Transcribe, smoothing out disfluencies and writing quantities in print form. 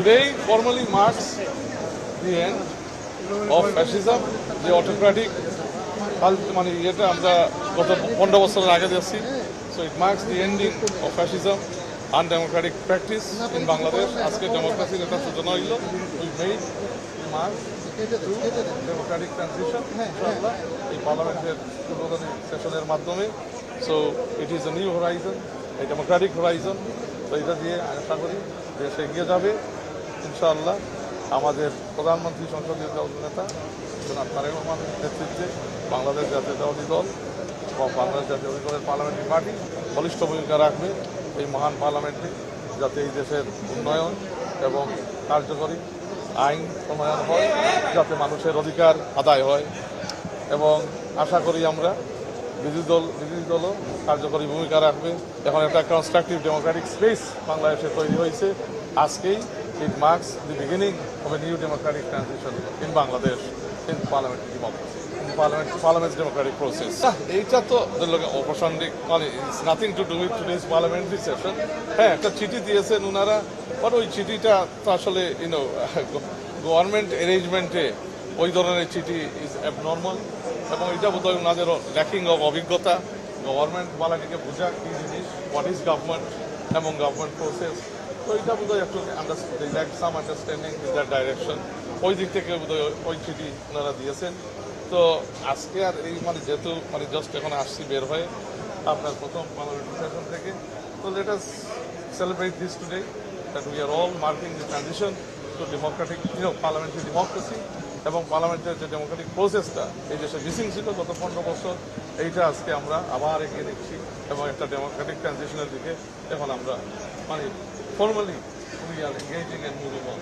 Today formally marks the end of fascism, the autocratic মানে এটা আমরা গত 15 বছরের আগে দেখছি। So it marks the ending of fascism, undemocratic practice in Bangladesh. আজকে ডেমোক্রেসির একটা সূচনা হইল। We made the mark to democratic transition, ইনশাআল্লাহ এই পার্লামেন্টের উদ্বোধনী সেশনের মাধ্যমে। So it is a new horizon, a democratic horizon. তো এটা দিয়ে আশা করি দেশ এগিয়ে যাবে ইনশাআল্লাহ। আমাদের প্রধানমন্ত্রী সংসদীয় দল নেতা জনাব তারেক রহমানের নেতৃত্বে বাংলাদেশ জাতীয়তাবাদী দল এবং বাংলাদেশ জাতীয়তাবাদী দলের পার্লামেন্টারি পার্টি বলিষ্ঠ ভূমিকা রাখবে এই মহান পার্লামেন্টে, যাতে এই দেশের উন্নয়ন এবং কার্যকরী আইন প্রণয়ন হয়, যাতে মানুষের অধিকার আদায় হয়। এবং আশা করি আমরা বিরোধী দলও কার্যকরী ভূমিকা রাখবে। এখন একটা কনস্ট্রাকটিভ ডেমোক্রেটিক স্পেস বাংলাদেশে তৈরি হয়েছে। আজকেই it marks the beginning of a new Democratic transition in Bangladesh, in parliamentary democracy, parliaments Democratic process. এইটা তো অপ্রাসঙ্গিক, মানে it's nothing to do with today's parliamentary session. হ্যাঁ, একটা চিঠি দিয়েছেন ওনারা, বাট ওই চিঠিটা তো আসলে গভর্নমেন্ট অ্যারেঞ্জমেন্টে ওই ধরনের চিঠি ইজ অ্যাবনর্মাল, এবং এটা বোধহয় ওনাদের ল্যাকিং অফ অভিজ্ঞতা। গভর্নমেন্ট বালাটিকে বোঝা কী জিনিস, হোয়াট ইজ গভর্নমেন্ট এবং গভর্নমেন্ট প্রসেস। তো এটা বোধহয় একটু সাম আন্ডারস্ট্যান্ডিং ইন দ্যাট ডাইরেকশন, ওই দিক থেকে বোধহয় ওই চিঠি ওনারা দিয়েছেন। তো আজকে আর এই যেহেতু জাস্ট এখন আসছি বের হয়ে আপনার প্রথম পার্লামেন্টারি সেশন থেকে, তো let us celebrate this today that we are all marking the transition two Democratic parliamentary democracy, এবং পার্লামেন্টের যে ডেমোক্রেটিক প্রসেসটা এই দেশে মিসিং ছিল গত 15 বছর, এইটা আজকে আমরা আবার এগিয়ে নিচ্ছি এবং একটা ডেমোক্রেটিক ট্রানজিশনের দিকে এখন আমরা formally we are engaging and moving on.